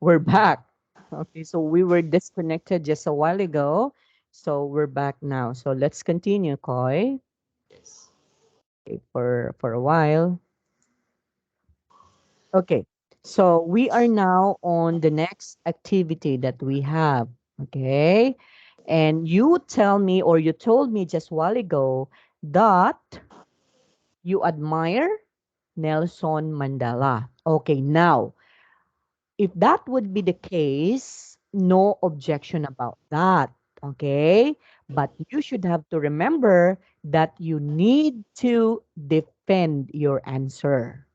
We're back. Okay, so we were disconnected just a while ago. So we're back now. So let's continue, Koi. Yes. Okay, for a while. Okay. So we are now on the next activity that we have. Okay. And you tell me, or you told me just a while ago, that you admire Nelson Mandela. Okay, now if that would be the case, no objection about that. Okay. But you should have to remember that you need to defend your answer.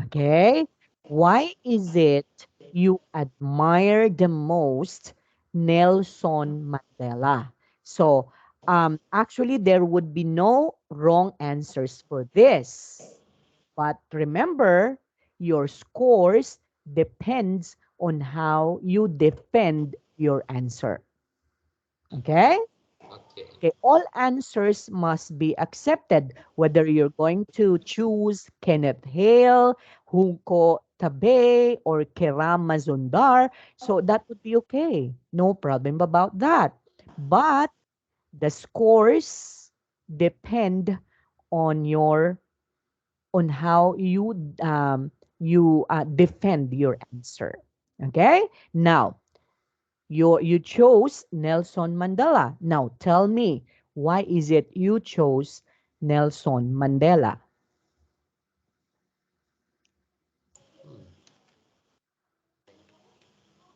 Okay. Why is it you admire the most Nelson Mandela? So, actually, there would be no wrong answers for this. But remember, your scores depends on how you defend your answer. Okay? Okay. Okay, all answers must be accepted, whether you're going to choose Kenneth Hale, Junko Tabe, or Keram Mazundar. So that would be okay. No problem about that. But the scores depend on your on how you defend your answer. Okay? Now, you chose Nelson Mandela. Now tell me, why is it you chose Nelson Mandela?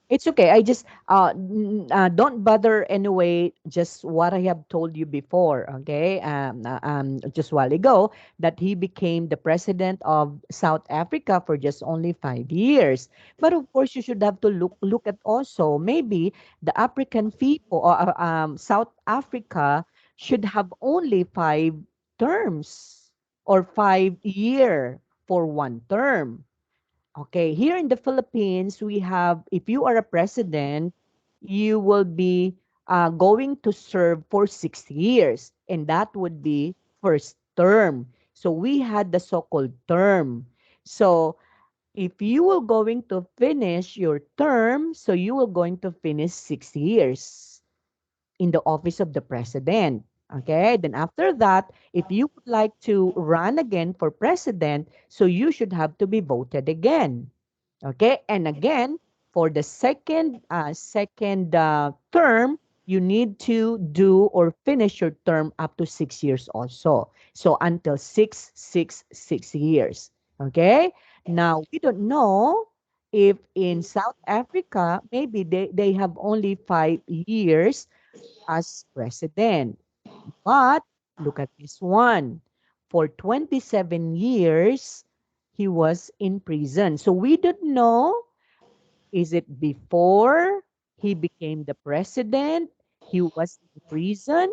It's okay. I just don't bother anyway. Just what I have told you before. Okay, just a while ago that he became the president of South Africa for just only 5 years. But of course, you should have to look at also maybe the African people or South Africa should have only 5 terms or 5 year for one term. Okay, here in the Philippines, we have, if you are a president, you will be going to serve for 6 years, and that would be first term. So we had the so-called term. So if you will going to finish your term, so you will going to finish 6 years in the office of the president. Okay, then after that, if you would like to run again for president, so you should have to be voted again. Okay, and again, for the second term, you need to do or finish your term up to 6 years also. So until 6 years. Okay, now we don't know if in South Africa maybe they have only 5 years as president. But look at this one. For 27 years, he was in prison. So we don't know, is it before he became the president, he was in prison?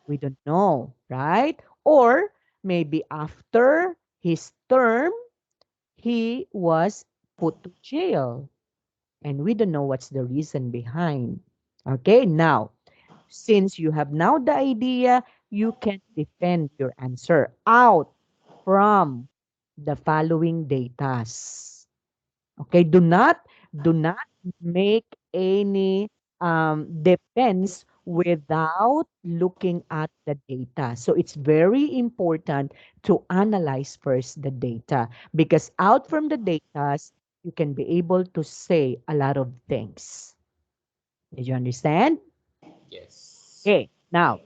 We don't know, right? Or maybe after his term, he was put to jail. And we don't know what's the reason behind. Okay, now, since you have now the idea, you can defend your answer out from the following datas. Okay, do not make any defense without looking at the data. So it's very important to analyze first the data, because out from the data, you can be able to say a lot of things. Did you understand? Yes. Okay, now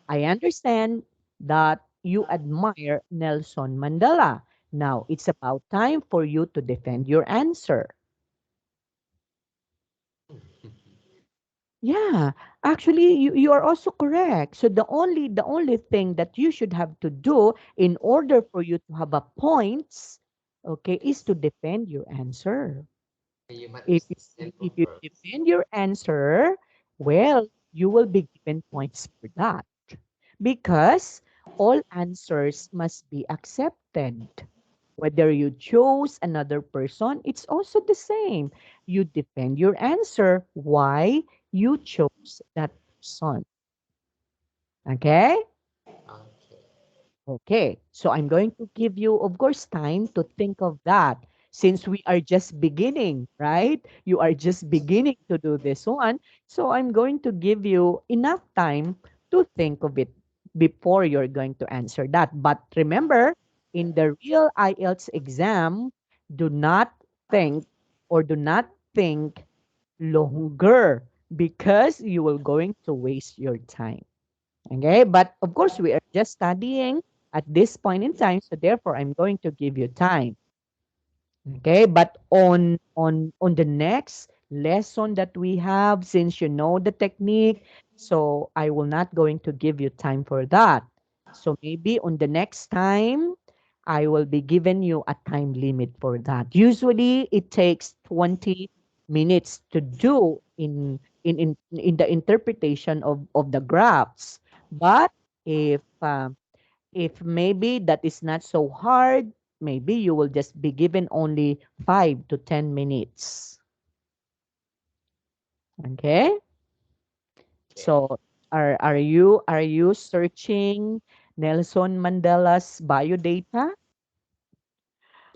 I understand that you admire Nelson Mandela. Now it's about time for you to defend your answer. Yeah, actually, you are also correct. So the only thing that you should have to do in order for you to have a points, okay, is to defend your answer. You might If use you, the simple if you verbs. defend your answer, well, you will be given points for that, because all answers must be accepted. Whether you chose another person, it's also the same. You defend your answer why you chose that person. Okay? Okay. Okay. So I'm going to give you, of course, time to think of that. since we are just beginning, right? You are just beginning to do this one. So I'm going to give you enough time to think of it before you're going to answer that. But remember, in the real IELTS exam, do not think or do not think longer because you will going to waste your time. Okay? But of course, we are just studying at this point in time, so therefore I'm going to give you time. Okay, but on the next lesson that we have, since you know the technique, so I will not going to give you time for that. So maybe on the next time, I will be giving you a time limit for that. Usually, it takes 20 minutes to do in the interpretation of the graphs. But if maybe that is not so hard, maybe you will just be given only 5 to 10 minutes. Okay? Okay. So are you searching Nelson Mandela's biodata?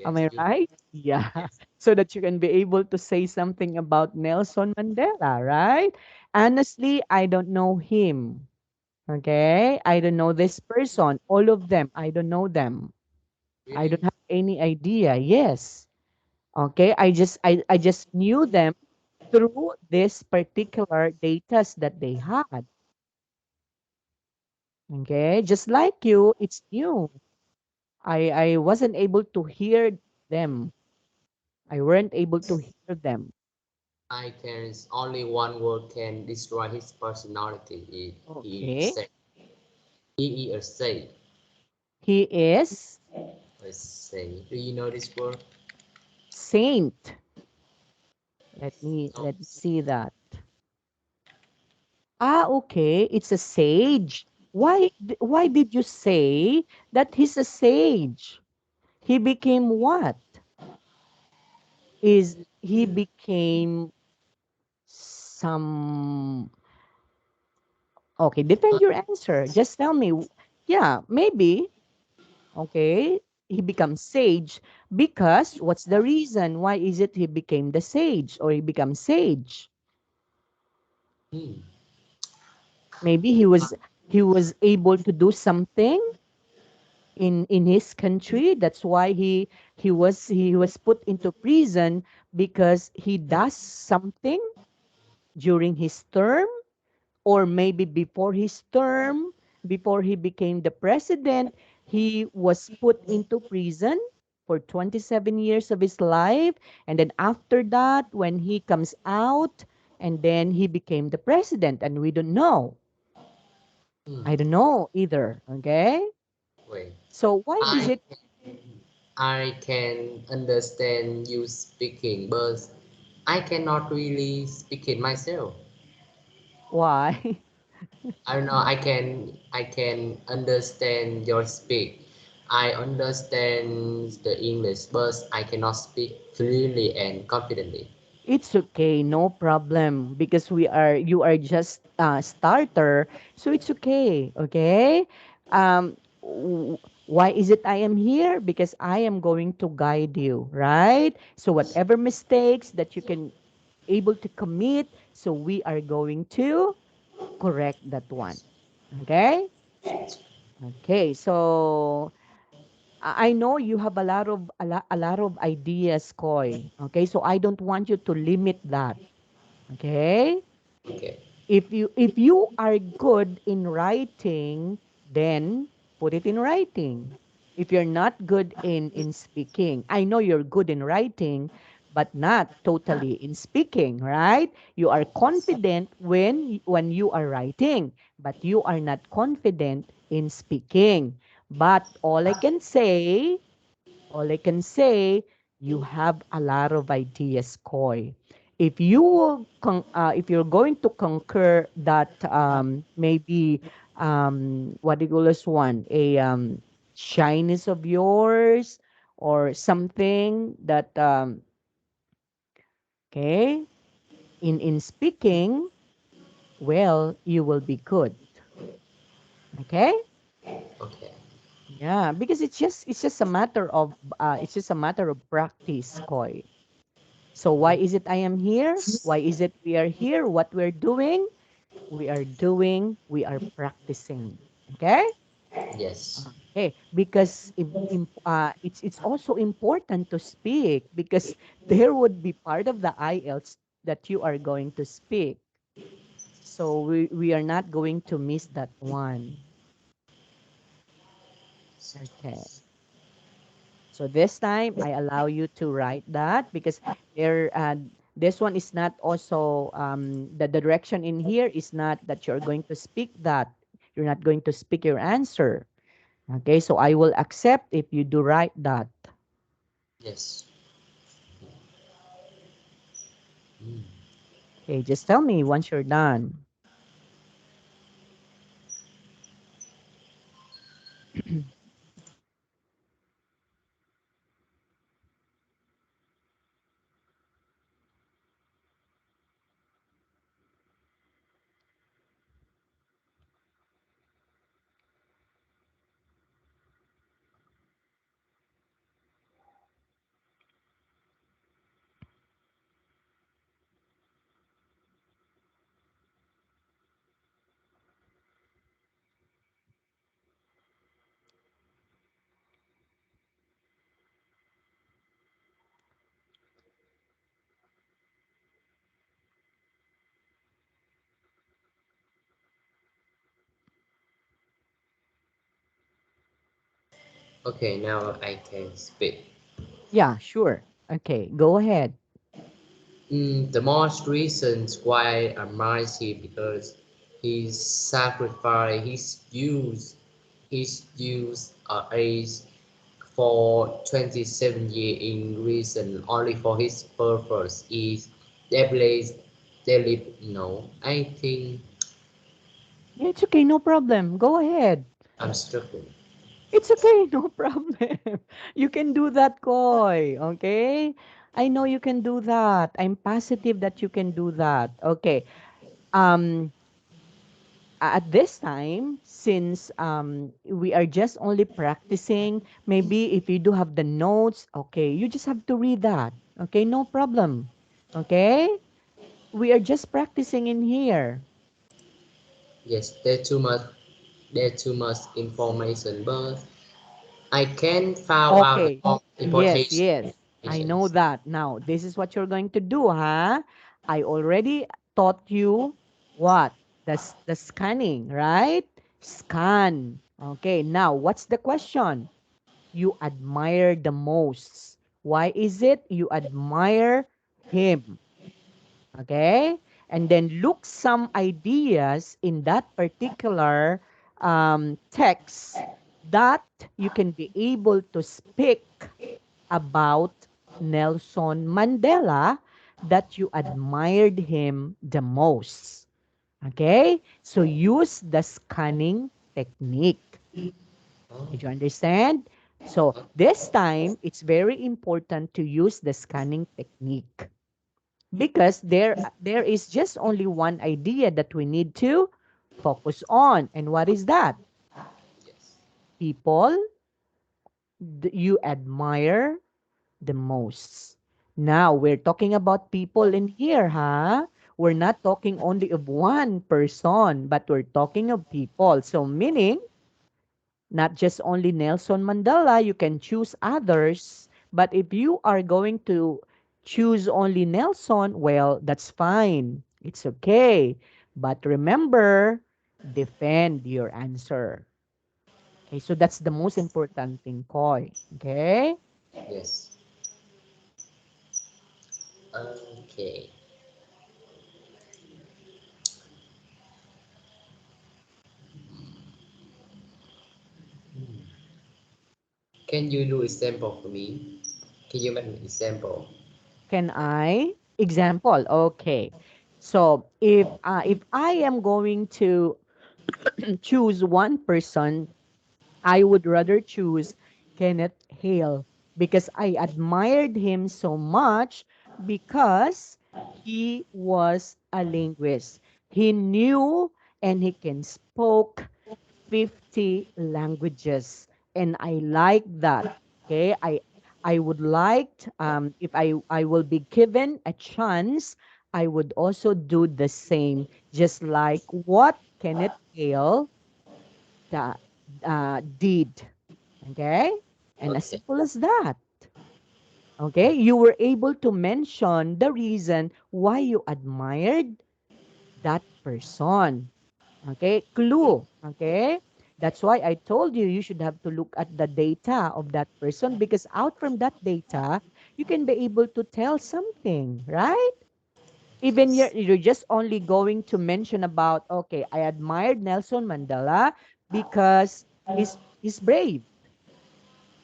Am Yes, I you. right? Yeah. Yes. So that you can be able to say something about Nelson Mandela, right? Honestly, I don't know him. Okay? I don't know this person. All of them, I don't know them. I Really? don't have any idea. Yes. Okay, I just knew them through this particular datas that they had. Okay, just like you, it's new. I wasn't able to hear them. I weren't able to hear them. I can only one word can describe his personality. He Okay, said he is a say. he is A say. Do you know this word? saint. Let me No. see that. Okay, it's a sage. Why did you say that he's a sage? He became what? Is he became some okay, defend your answer. Just tell me. Yeah, maybe. Okay. He becomes sage because what's the reason? Why is it he became the sage or he becomes sage? Hmm. Maybe he was able to do something in his country. That's why he was put into prison because he does something during his term, or maybe before his term, before he became the president, he was put into prison for 27 years of his life. And then after that, when he comes out, and then he became the president, and we don't know. Hmm. I don't know either. Okay. Wait. So why is I it? I can understand you speaking, but I cannot really speak it myself. Why? I don't know. I can understand your speak. I understand the English, but I cannot speak clearly and confidently. It's okay, no problem, because you are just a starter, so it's okay, okay? Why is it I am here? Because I am going to guide you, right? So whatever mistakes that you can able to commit, so we are going to correct that one. Okay? Okay, so I know you have a lot of ideas, Koi. Okay, so I don't want you to limit that. Okay? Okay. If you are good in writing, then put it in writing. If you're not good in speaking, I know you're good in writing, but not totally in speaking, right? You are confident when you are writing, but you are not confident in speaking. But all I can say, you have a lot of ideas, Koi. If you're going to conquer that, maybe, what do you call this one? Shyness of yours or something that, okay, in speaking, well, you will be good. Okay? Okay. Yeah, because it's just a matter of practice, Koi. So why is it I am here? Why is it we are here? What we're doing? We are practicing. Okay? Yes. Okay, because it's also important to speak because there would be part of the IELTS that you are going to speak. So we are not going to miss that one. Okay. So this time I allow you to write that because there this one is not also the direction in here is not that you're going to speak that. You're not going to speak your answer. Okay, so I will accept if you do write that. Yes. Okay, just tell me once you're done. Okay, now I can speak. Yeah, sure. Okay, go ahead. The most reasons why I admire him because he sacrificed his age for 27 years in reason only for his purpose is devilish daily no. I think Yeah, it's okay, no problem. Go ahead. I'm struggling. It's okay, no problem. You can do that, Koy. Okay? I know you can do that. I'm positive that you can do that. Okay. Um, at this time, since we are just only practicing, maybe if you do have the notes, okay, you just have to read that. Okay, no problem. Okay? We are just practicing in here. Yes, there's too much information, but I can find out the Okay. more Yes, important yes. I know information. that. Now, this is what you're going to do, huh? I already taught you what? The scanning, right? Scan. Okay. Now, what's the question? You admire the most. Why is it you admire him? Okay? And then look some ideas in that particular text that you can be able to speak about Nelson Mandela that you admired him the most. Okay? So use the scanning technique. Oh, Did you understand? So this time, it's very important to use the scanning technique because there is just only one idea that we need to focus on. And what is that? yes. People you admire the most. Now, we're talking about people in here, huh? We're not talking only of one person, but we're talking of people. So, meaning, not just only Nelson Mandela, you can choose others. But if you are going to choose only Nelson, well, that's fine. It's okay. But remember, defend your answer. Okay, so that's the most important thing, Koi. Okay? Yes. Okay. Can you do example for me? Can you make an example? Can I? Example. Okay. So if I am going to choose one person, I would rather choose Kenneth Hale because I admired him so much because he was a linguist. He knew and he can spoke 50 languages and I like that. Okay, I would like, if I will be given a chance, I would also do the same, just like what Kenneth Hale did. Okay, and as Okay. simple as that. Okay, you were able to mention the reason why you admired that person. Okay, clue. Okay, that's why I told you you should have to look at the data of that person, because out from that data, you can be able to tell something, right? Even Yes. you're just only going to mention about, okay, I admired Nelson Mandela because he's brave.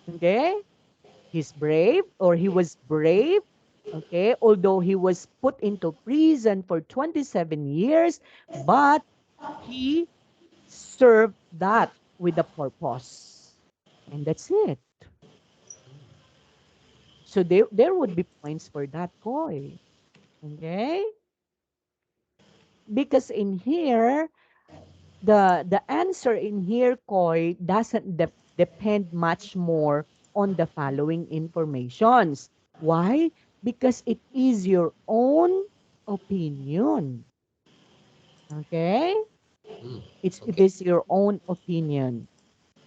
Okay, he's brave, or he was brave. Okay, although he was put into prison for 27 years, but he serve that with a purpose. And that's it. So there would be points for that, Koi. Okay? Because in here, the answer in here, Koi, doesn't depend much more on the following informations. Why? Because it is your own opinion. Okay? Mm, It okay. is your own opinion.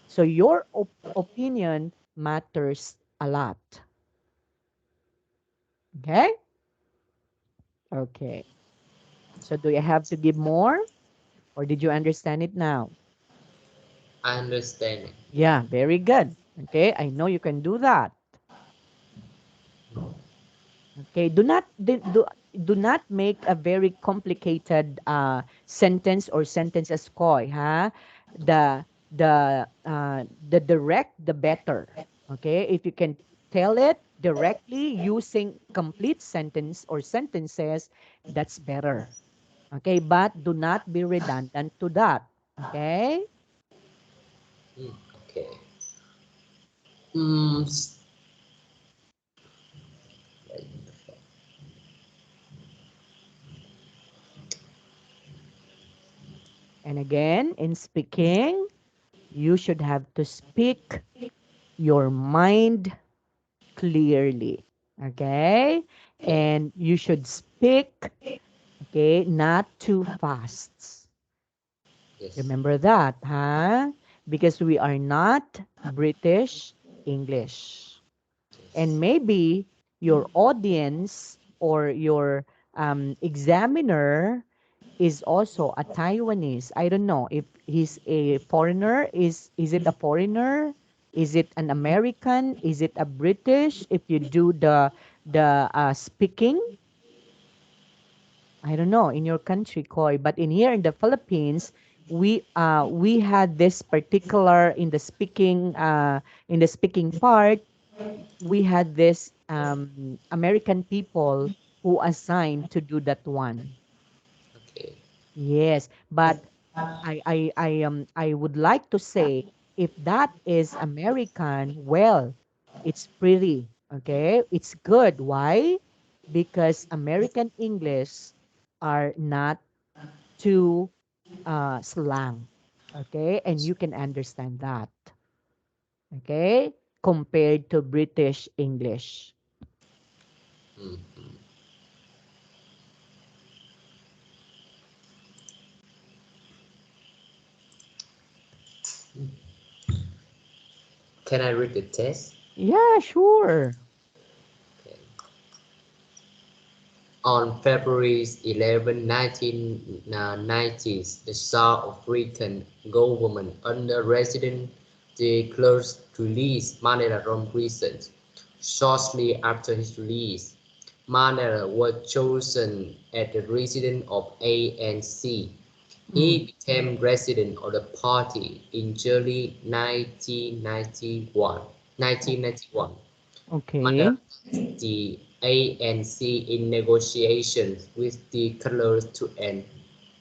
So your opinion matters a lot. Okay? Okay. So do you have to give more, or did you understand it now? I understand. Yeah, very good. Okay, I know you can do that. Okay, do not make a very complicated sentence or sentences, Koi, huh? The direct, the better. Okay, if you can tell it directly using complete sentence or sentences, that's better. Okay, but do not be redundant to that. Okay? Mm, okay. Mm, And again, in speaking, you should have to speak your mind clearly. Okay? okay. And you should speak, okay, not too fast. Yes. Remember that, huh? Because we are not British English. And Yes. maybe your audience or your examiner is also a Taiwanese. I don't know if he's a foreigner. Is it a foreigner? Is it an American? Is it a British? If you do the speaking, I don't know in your country, Koi, but in here in the Philippines, we had this particular in the speaking part, we had this American people who assigned to do that one. Okay. Yes, but I would like to say, if that is American, well, it's pretty, okay? It's good. Why? Because American English are not too slang, okay? And you can understand that, okay? Compared to British English. Mm. Can I read the test? Yeah, sure. Okay. On February 11, 1990s, the South African government under President de Klerk's released Mandela from prison. Shortly after his release, Mandela was chosen as the president of ANC. Mm, He became president of the party in July 1991. Mandela okay. led the ANC in negotiations with the colors to end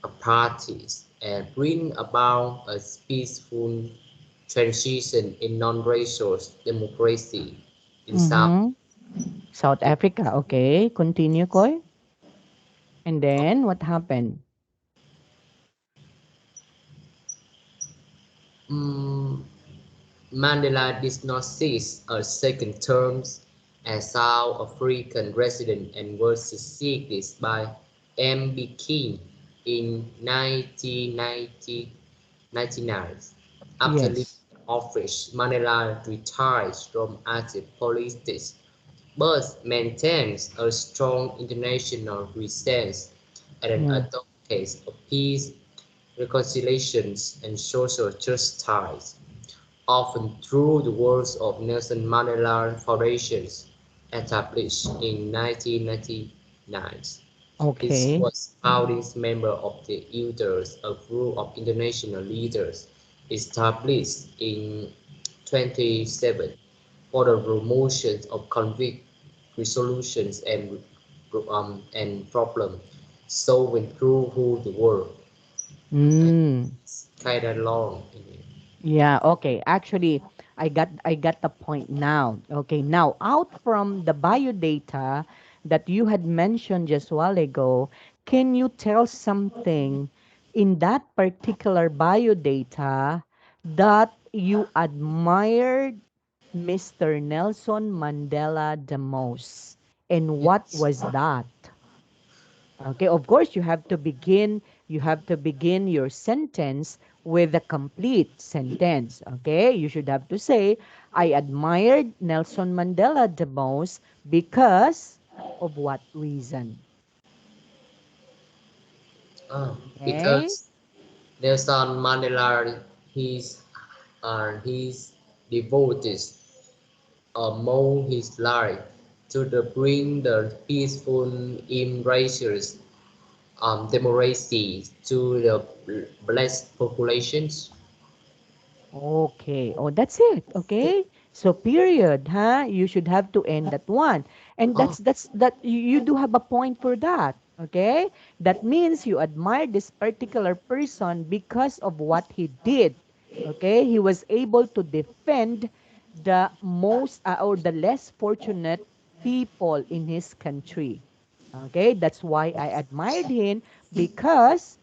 apartheid and bring about a peaceful transition in non-racial democracy in South Mm-hmm. South Africa. Africa. Okay. Continue, Koy. And then what happened? Mm, Mandela did not seek a second term as South African resident and was succeeded by M.B. King in 1999. After leaving Yes. office, Mandela retired from active politics but maintains a strong international presence and an Yeah. advocate of peace, reconciliation, and social justice, often through the work of Nelson Mandela Foundation, established in 1999. He Okay. was founding member of the Elders, a group of international leaders established in 2007 for the promotion of conflict resolutions and problem solving through the world. I think Mm. it's kind of long in it. Yeah, okay. Actually, I got the point now. Okay, now out from the biodata that you had mentioned just a while ago, can you tell something in that particular biodata that you admired Mr. Nelson Mandela the most? And what Yes. was that? Okay, of course you have to begin your sentence with a complete sentence. Okay? You should have to say, I admired Nelson Mandela the most because of what reason? Okay? Because Nelson Mandela his his devoted among his life to the bring the peaceful embraces democracy to the blessed populations. Okay. Oh, that's it. Okay. So period, huh? You should have to end that one. And Oh, you do have a point for that. Okay? That means you admire this particular person because of what he did. Okay? He was able to defend the most or the less fortunate people in his country. Okay? That's why I admired him because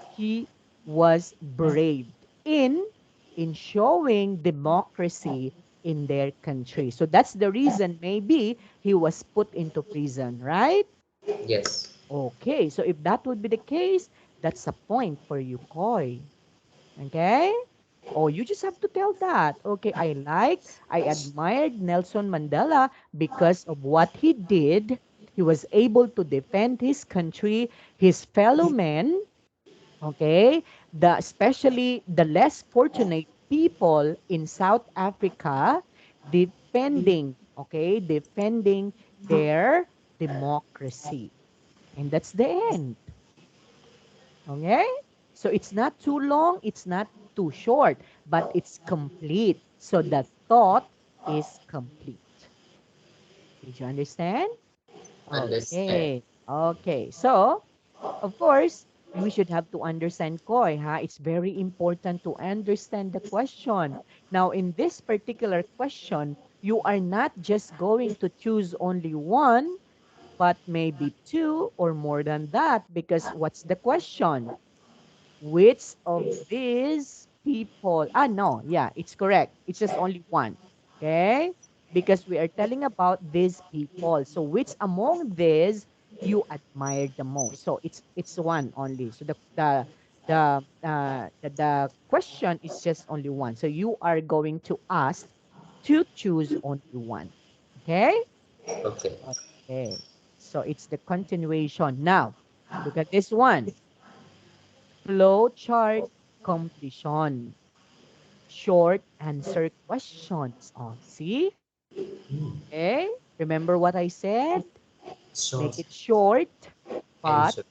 he was brave in in showing democracy in their country. So that's the reason maybe he was put into prison, right? yes. Okay, so if that would be the case, that's a point for you, Koi. Okay? Oh, you just have to tell that. Okay, I admired Nelson Mandela because of what he did. He was able to defend his country, his fellow men, okay, the especially the less fortunate people in South Africa defending their democracy, and that's the end. Okay, so it's not too long, it's not too short, but it's complete, so the thought is complete. Did you understand? Understand. Okay, so of course, we should have to understand Koi, ha? It's very important to understand the question. Now, in this particular question, you are not just going to choose only one, but maybe two or more than that, because what's the question? Which of these people? Ah, no, yeah, it's correct. It's just only one. Okay? Because we are telling about these people. So which among these you admire the most? So it's one only. So the question is just only one. So you are going to ask to choose only one. Okay? Okay. Okay. So it's the continuation. Now, look at this one. Flow chart completion. Short answer questions. Oh, see? Okay. Remember what I said? Make Short it short, but answer.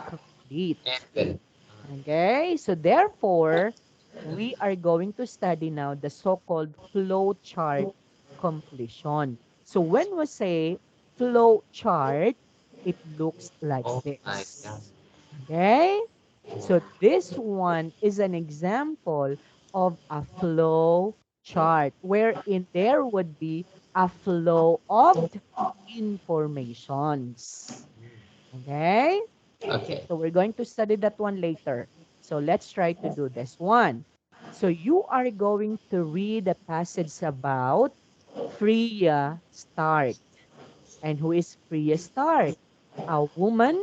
complete. Even. Okay. So therefore, we are going to study now the so-called flow chart completion. So when we say flow chart, it looks like Oh my God. this. Okay. So this one is an example of a flow chart wherein there would be a flow of informations. Okay? Okay, Okay. so we're going to study that one later. So let's try to do this one. So you are going to read a passage about Freya Stark. And who is Freya Stark? A woman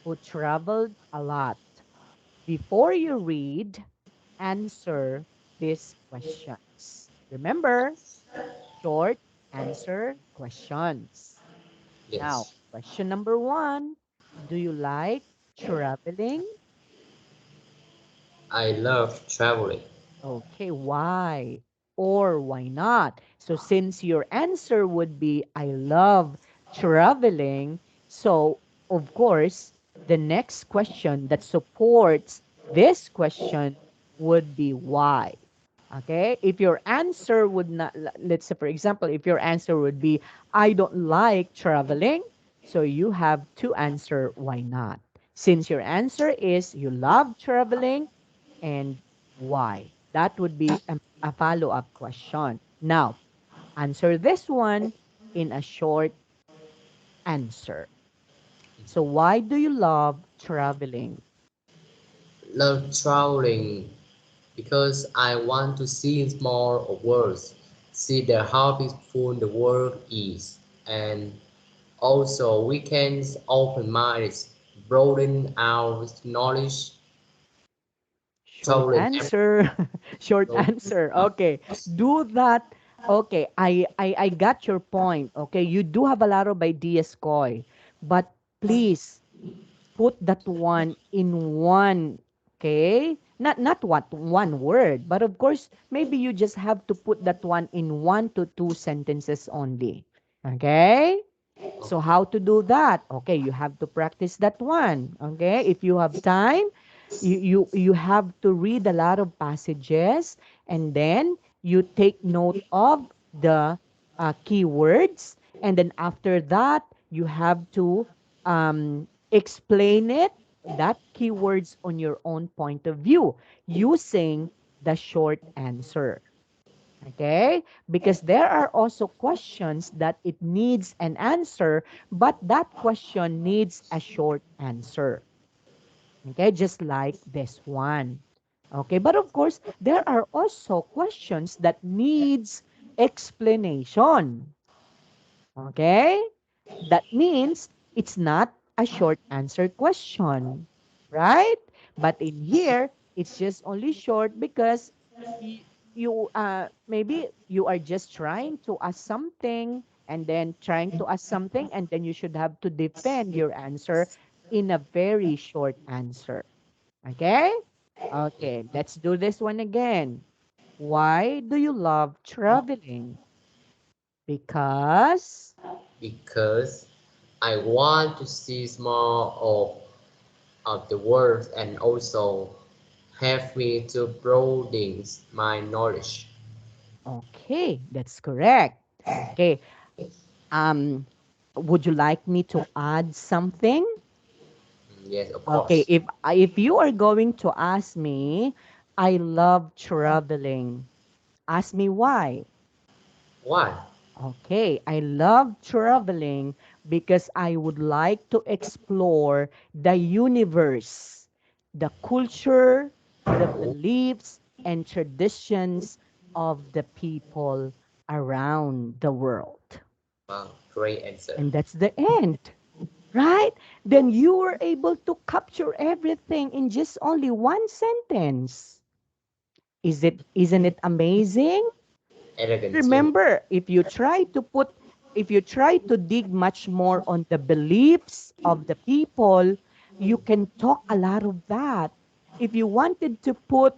who traveled a lot. Before you read, answer these questions. Remember, short answer questions. Now, Yes, question number one. Do you like traveling? I love traveling Okay, why? Or why not? So since your answer would be I love traveling, so of course, the next question that supports this question would be why. Okay? If your answer would not let's say for example, if your answer would be I don't like traveling, so you have to answer why not. Since your answer is you love traveling, and why? That would be a follow-up question. Now, answer this one in a short answer. So, why do you love traveling? love traveling because I want to see more of world, see the how beautiful the world is, and also weekends open minds, broaden our knowledge, Short traveling every answer. Short road. answer. Okay. Do that. Okay. I got your point. Okay. You do have a lot of ideas, Koi. But please put that one in one, okay, not what one word, but of course maybe you just have to put that one in 1 to 2 sentences only, okay. So how to do that? Okay, you have to practice that one. Okay, if you have time, you have to read a lot of passages, and then you take note of the keywords, and then after that you have to explain it, that keywords on your own point of view using the short answer. Okay? Because there are also questions that it needs an answer, but that question needs a short answer. Okay? Just like this one. Okay? But of course, there are also questions that needs explanation. Okay? That means it's not a short answer question, right? But in here, it's just only short because you maybe you are just trying to ask something and then trying to ask something and then you should have to defend your answer in a very short answer. Okay? Okay, let's do this one again. Why do you love traveling? Because Because I want to see more of the world and also help me to broaden my knowledge. okay, that's correct. Okay. Um, would you like me to add something? Yes, of Okay, course. if you are going to ask me, I love traveling. Ask me why. Why? Okay, I love traveling because I would like to explore the universe, the culture, the Oh, beliefs, and traditions of the people around the world. wow, great answer. And that's the end, right? Then you were able to capture everything in just only one sentence. Isn't it amazing? Elegant too. Remember, if you try to dig much more on the beliefs of the people, you can talk a lot of that. If you wanted to put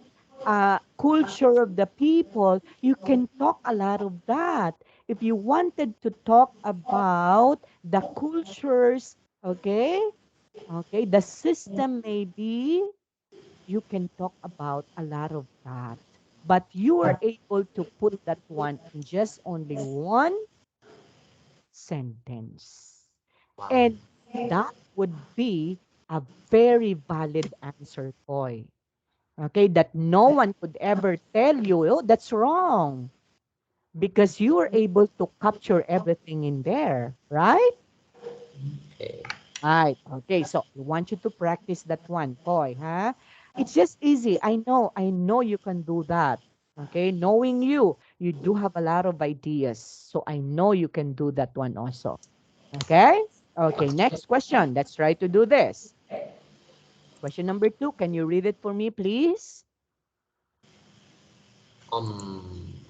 culture of the people, you can talk a lot of that. If you wanted to talk about the cultures, okay, okay, the system maybe, you can talk about a lot of that. But you are able to put that one in just only one sentence. Wow. And that would be a very valid answer, Koy. Okay, that no one could ever tell you, oh, that's wrong. Because you were able to capture everything in there, right? Okay. Right. Okay. So I want you to practice that one, Koy, huh? It's just easy. I know you can do that. Okay, knowing you do have a lot of ideas. So I know you can do that one also. Okay? Okay, Okay. next question. Let's try to do this. Question number 2. Can you read it for me, please?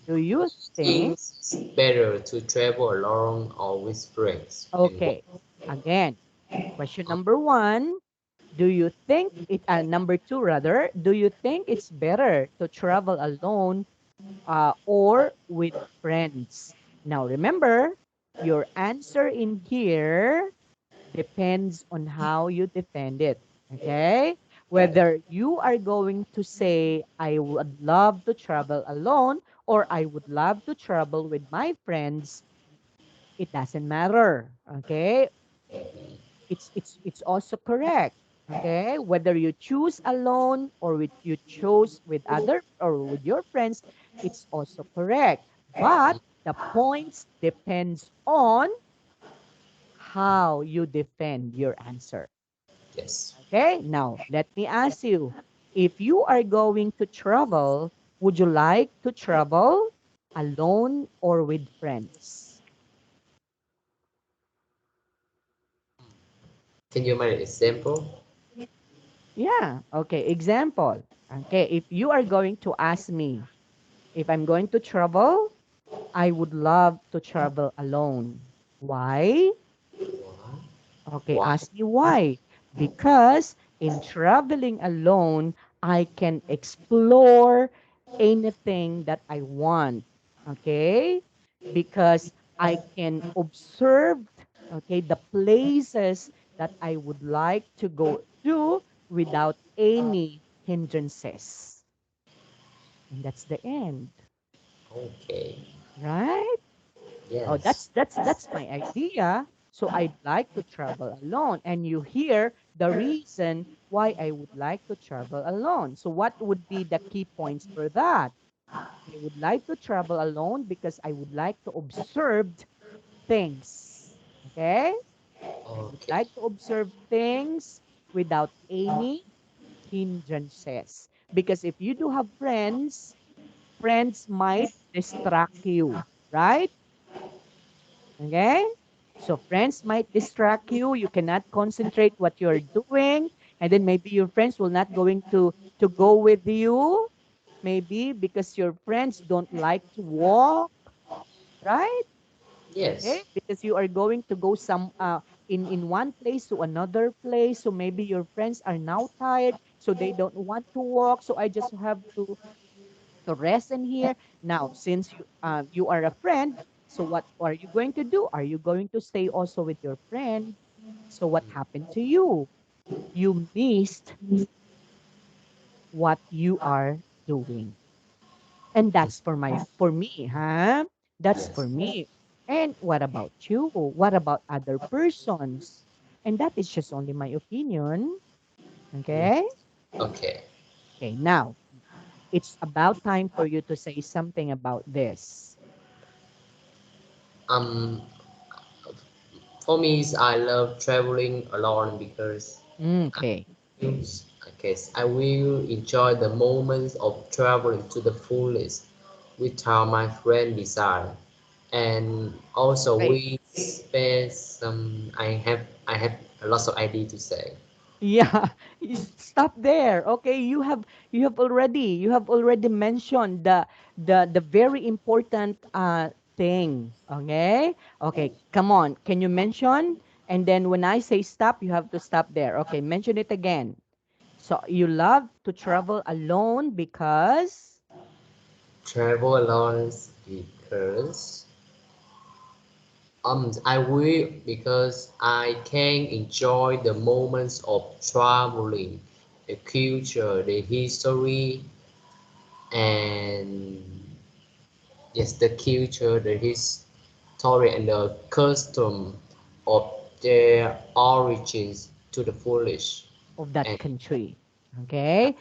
Do you Think think, it's better to travel alone or with friends, and why? okay, again, question number 1, do you think it, number 2 rather, do you think it's better to travel alone or with friends? Now remember, your answer in here depends on how you defend it. Okay? Whether you are going to say, I would love to travel alone or I would love to travel with my friends, it doesn't matter. Okay? It's also correct. Okay? Whether you choose alone or with you chose with other or with your friends, it's also correct. But the points depends on how you defend your answer. Yes. Okay, now let me ask you, if you are going to travel, would you like to travel alone or with friends? Can you make an example? Yeah, okay, example. Okay, if you are going to ask me if I'm going to travel, I would love to travel alone. Why? Why? Okay, Why? ask me why. Because in traveling alone, I can explore anything that I want. Okay? Because I can observe, okay, the places that I would like to go to without any hindrances. And that's the end, Okay. right? Oh, Yes. that's my idea. So I'd like to travel alone. And you hear the reason why I would like to travel alone. So what would be the key points for that? I would like to travel alone because I would like to observe things. Okay? I would Okay. like to observe things without any hindrances. Because if you do have friends, friends might distract you, right? Okay? So friends might distract you. You cannot concentrate what you're doing. And then maybe your friends will not going to go with you. Maybe because your friends don't like to walk, right? Okay? Yes. Because you are going to go some in one place to another place. So maybe your friends are now tired, so they don't want to walk. So I just have to rest in here. Now, since you are a friend, so what are you going to do? Are you going to stay also with your friend? So what happened to you? You missed what you are doing. And that's for me, huh? That's for Yes. me. And what about you? What about other persons? And that is just only my opinion. Mm. Okay? Okay. Okay, now it's about time for you to say something about this. Um, for me, I love traveling alone because Okay. I guess I will enjoy the moments of traveling to the fullest without my friend desire. And also Right. we spend some I have a lot of idea to say. Yeah, stop there. Okay, you have already mentioned the very important thing. Okay? Okay, come on. Can you mention? And then when I say stop, you have to stop there. Okay, mention it again. So you love to travel alone because Travel alone because I will because I can enjoy the moments of traveling, the culture, the history, and yes, the culture, the history, and the custom of their origins to the fullest. of that And country. Okay?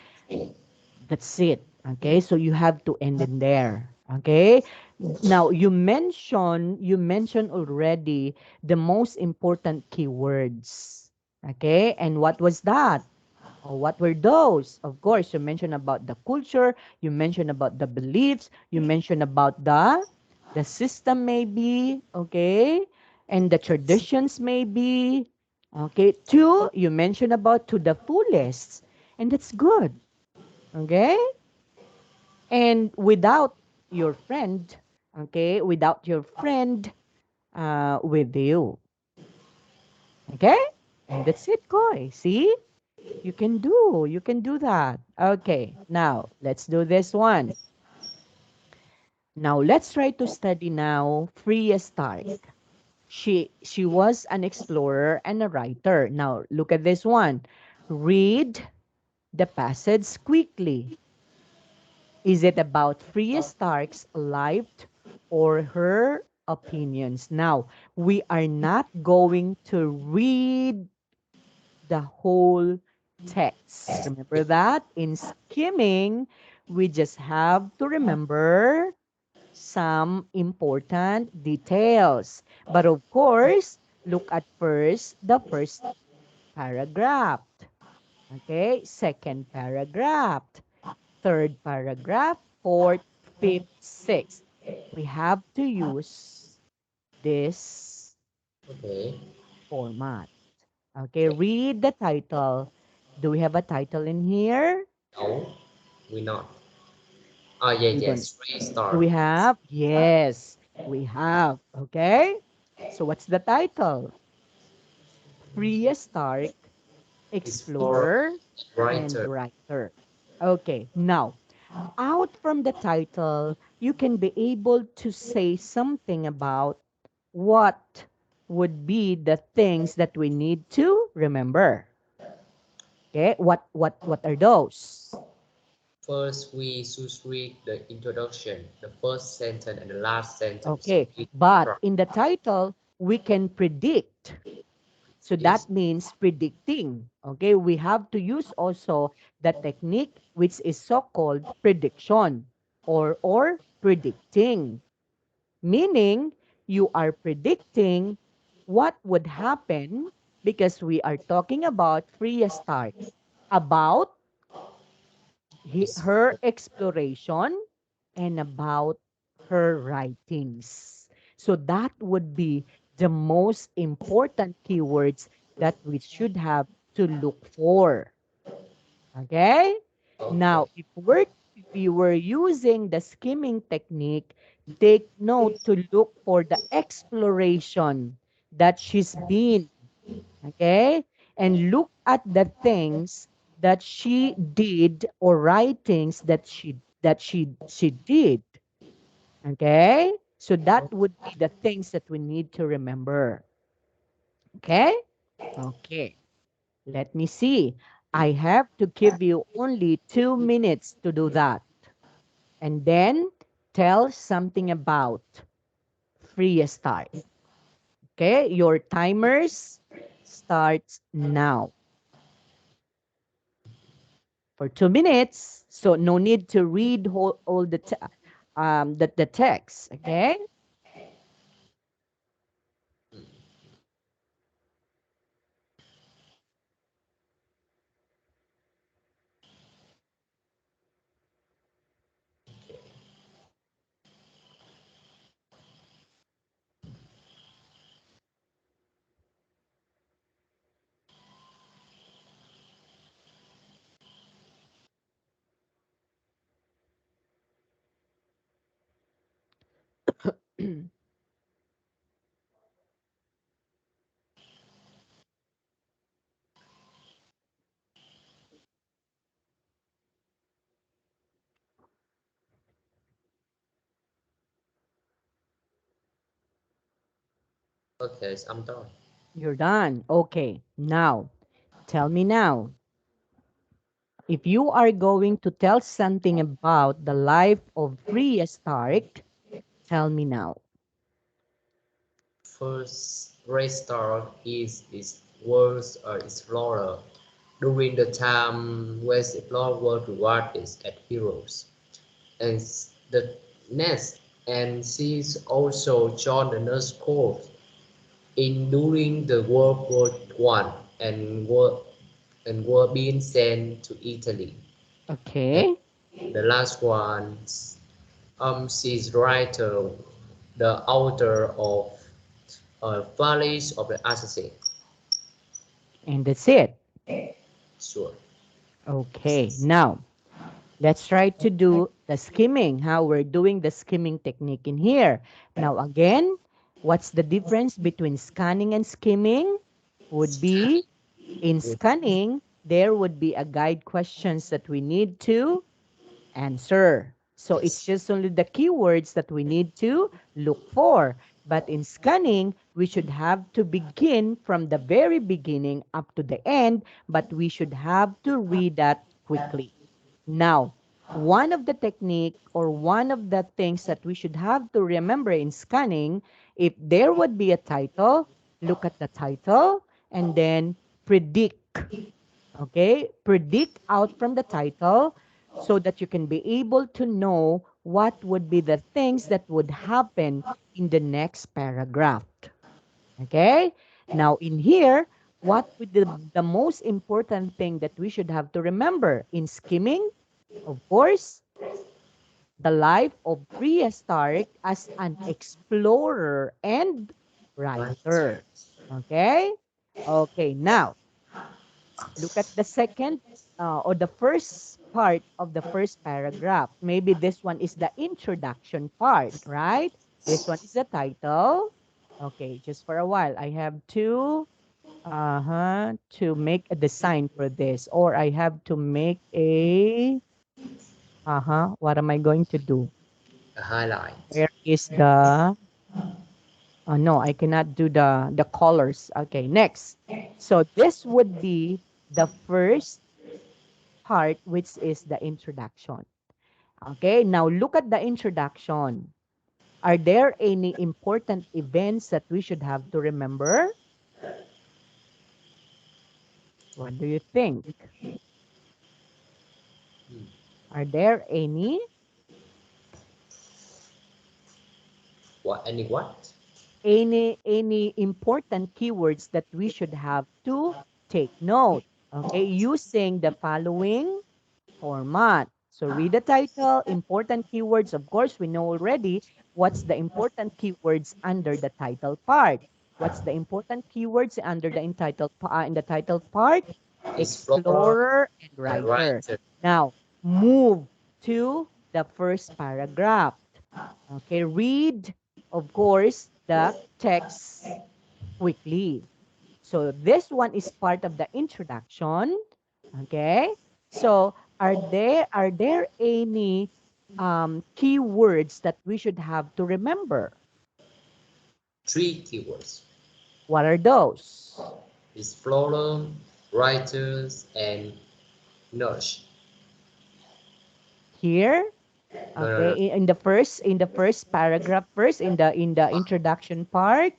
That's it. Okay, so you have to end in there. Okay. Now you mentioned already the most important keywords. Okay, and what was that? Oh, what were those? Of course, you mentioned about the culture, you mentioned about the beliefs, you mentioned about the system maybe, okay? And the traditions maybe. Okay? Two, you mentioned about to the fullest. And that's good. Okay? And without your friend, okay? Without your friend with you. Okay? And that's it, Koi. See? You can do that. Okay, now let's do this one. Now let's try to study now Freya Stark. She was an explorer and a writer. Now look at this one. Read the passage quickly. Is it about Freya Stark's life or her opinions? Now, we are not going to read the whole text. Remember that? In skimming, we just have to remember some important details. But of course, look at first the first paragraph. Okay, second paragraph, third paragraph, fourth, fifth, sixth. We have to use this Okay. format. Okay, Okay. read the title. Do we have a title in here? No, we not. Oh yeah, We don't. yes. Three Do star we have? Yes, we have. Okay. So what's the title? Prehistoric explorer Explorer and writer. Writer. Okay. Now, out from the title, you can be able to say something about what would be the things that we need to remember. Okay. What are those? First, we should read the introduction, the first sentence and the last sentence of Okay. each But paragraph. in the title, we can predict. So Yes. that means predicting. Okay. We have to use also the technique which is so-called prediction or predicting. Meaning you are predicting what would happen because we are talking about Freya Stark, about It's her exploration and about her writings. So that would be the most important keywords that we should have to look for. Okay? okay. Now, if you were using the skimming technique, take note to look for the exploration that she's been. Okay? And look at the things that she did or writings that she did. Okay? So that would be the things that we need to remember. Okay? Okay. Let me see. I have to give you only 2 minutes to do that. And then tell something about free start. Okay? Your timers starts now for 2 minutes. So no need to read all the text. Okay? Okay, so I'm done. You're done. Okay. Now, tell me now. If you are going to tell something about the life of Free Stark, tell me now. First, Raystar is its world's explorer during the time West explorer were regarded as heroes. And the next, and she's also joined the nurse corps in during the World War One and World and were being sent to Italy. And Okay. the last one, she's writer, the author of Valleys of the Assassin. And that's it. Sure. Okay. Now, let's try to do the skimming, how we're doing the skimming technique in here. Now, again, what's the difference between scanning and skimming? Would be in scanning, there would be a guide questions that we need to answer. So it's Yes. just only the keywords that we need to look for. But in scanning, we should have to begin from the very beginning up to the end, but we should have to read that quickly. Now, one of the technique or one of the things that we should have to remember in scanning, if there would be a title, look at the title and then predict. Okay? Predict out from the title so that you can be able to know what would be the things that would happen in the next paragraph. Okay? Now, in here, what would the most important thing that we should have to remember in skimming? Of course, the life of prehistoric as an explorer and Right. writer. Okay? Okay, now look at the second or the first part of the first paragraph. Maybe this one is the introduction part, right? This one is the title. Okay, just for a while, I have to make a design for this, or I have to make a what am I going to do? A highlight. Where is the no, I cannot do the colors. Okay, next. So this would be the first part, which is the introduction. Okay, now look at the introduction. Are there any important events that we should have to remember? What do you think? Are there What? Any what? any important keywords that we should have to take note? Okay, using the following format. So read the title, important keywords. Of course, we know already what's the important keywords under the title part. What's the important keywords under the in the title part? Explorer Explorer and and writer. writer. Now, move to the first paragraph. Okay, read, of course, the text quickly. So this one is part of the introduction. Okay. So are there any keywords that we should have to remember? Three keywords. What are those? Explorer, writers, and nurse. Here, No, okay, no, no. in the first paragraph, first in the introduction part.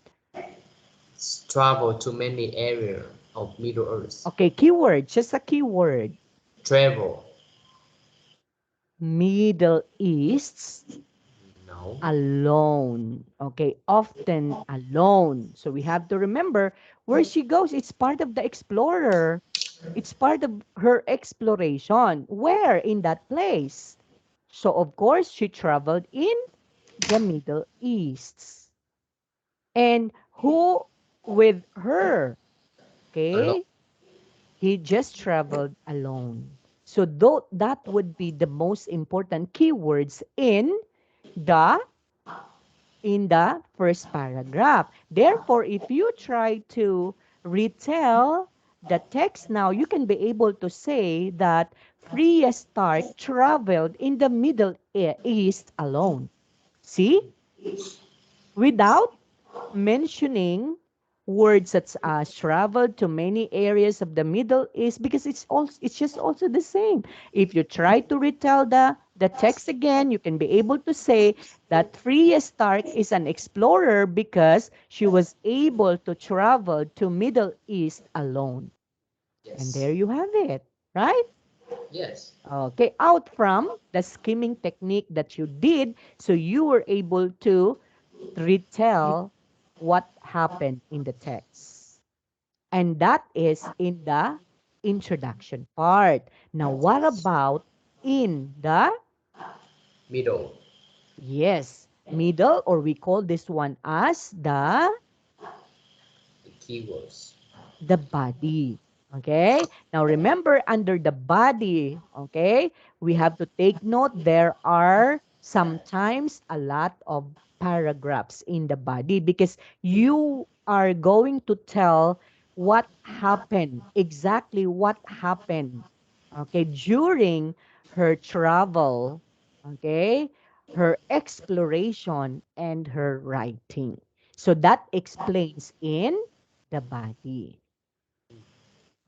Travel to many areas of Middle Earth. Okay, keyword, just a keyword. Travel. Middle East. No. Alone. Okay, often alone. So we have to remember where she goes. It's part of the explorer. It's part of her exploration. Where? In that place. So of course, she traveled in the Middle East. And who with her? Alone. Okay, he just traveled alone. So though that would be the most important keywords the in the first paragraph. Therefore, if you try to retell the text now, you can be able to say that Freya Stark traveled in the Middle East alone. See? Without mentioning words such as traveled to many areas of the Middle East because it's just also the same. If you try to retell the text again, you can be able to say that Freya Stark is an explorer because she was able to travel to Middle East alone. And Yes. there you have it, right? Yes. Okay, out from the skimming technique that you did, so you were able to retell what happened in the text. And that is in the introduction part. Now, what about in the, middle, yes, middle, or we call this one as the keywords. the body. Okay? Now remember, under the body, okay, we have to take note there are sometimes a lot of paragraphs in the body because you are going to tell what happened, exactly what happened, okay, during her travel, okay, her exploration and her writing. So that explains in the body.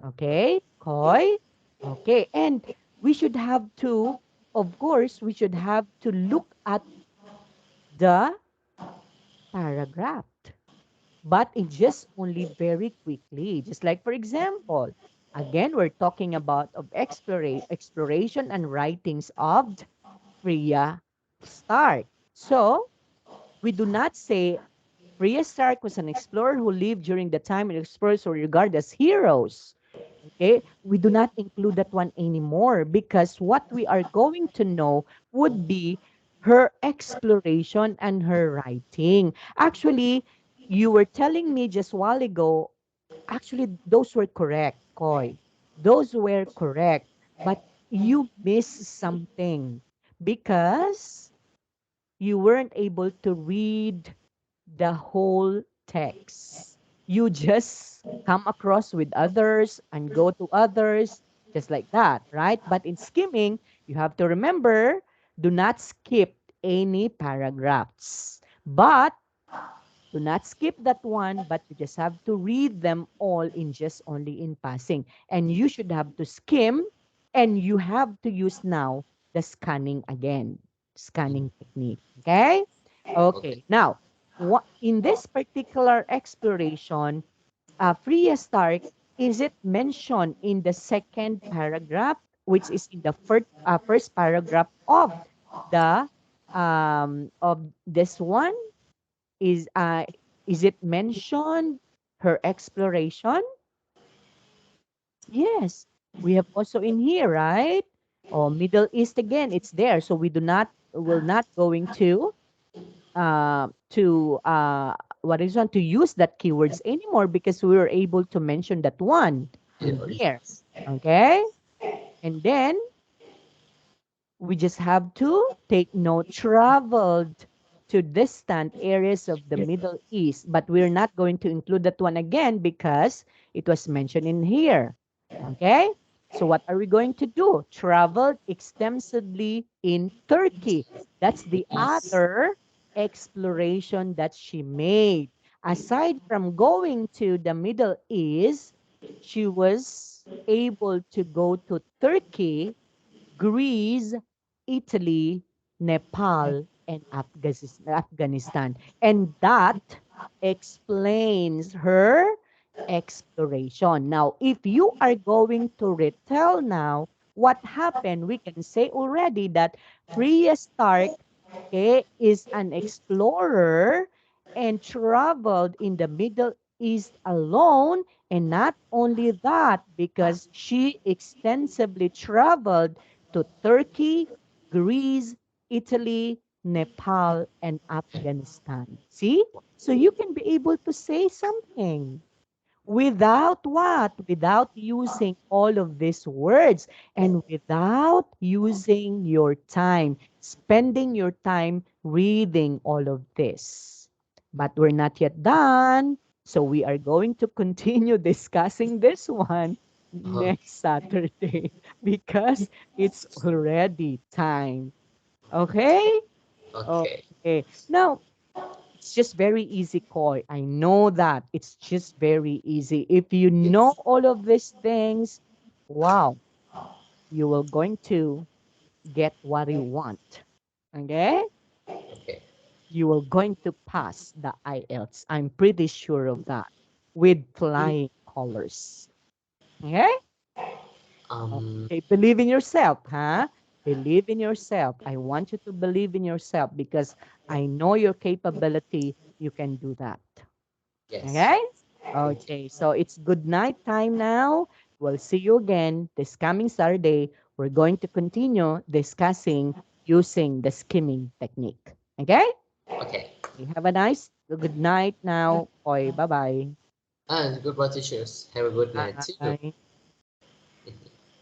Okay, Koi? Okay, and we should have to, of course, we should have to look at the paragraph, but it just only very quickly. Just like, for example, again, we're talking about of exploration and writings of Freya Stark. So, we do not say Freya Stark was an explorer who lived during the time when explorers were regarded as heroes. Okay, we do not include that one anymore because what we are going to know would be her exploration and her writing. Actually, you were telling me just a while ago, actually, those were correct, Koy. Those were correct. But you missed something because you weren't able to read the whole text. You just come across with others and go to others, just like that, right? But in skimming, you have to remember, do not skip any paragraphs. But do not skip that one, but you just have to read them all in just only in passing. And you should have to skim and you have to use now the scanning again, scanning technique. Okay? Okay. Okay. Now, what in this particular exploration, Freya Stark, is it mentioned in the second paragraph, which is in the first paragraph the of this one? Is it mentioned her exploration? Yes, we have also in here, right? Oh, Middle East again, it's there. So we're not going to what is on to use that keywords anymore because we were able to mention that one in here. Yes. Okay? And then we just have to take note traveled to distant areas of the Middle East, but we're not going to include that one again because it was mentioned in here. Okay? So what are we going to do? Traveled extensively in Turkey. That's the other exploration that she made. Aside from going to the Middle East, she was able to go to Turkey, Greece, Italy, Nepal, and Afghanistan. And that explains her exploration. Now, if you are going to retell now what happened, we can say already that Freya Stark, okay, is an explorer and traveled in the Middle East alone. And not only that, because she extensively traveled to Turkey, Greece, Italy, Nepal, and Afghanistan. See? So you can be able to say something. Without what? Without using all of these words and without using your time, spending your time reading all of this. But we're not yet done. So we are going to continue discussing this one Okay. next Saturday because it's already time. Okay? Okay. Okay. Now, it's just very easy, Koi. I know that. It's just very easy. If you know Yes. all of these things, wow, you will going to get what you want. Okay? Okay. You will going to pass the IELTS. I'm pretty sure of that. With flying colors. Okay? Um. Okay. Believe in yourself, huh? Believe in yourself. I want you to believe in yourself because I know your capability. You can do that. Yes. Okay? Thank you. Okay, so it's good night time now. We'll see you again this coming Saturday. We're going to continue discussing using the skimming technique. Okay? Okay. You have a nice good night now. Bye bye. And goodbye, teachers. Have a good night too. Bye.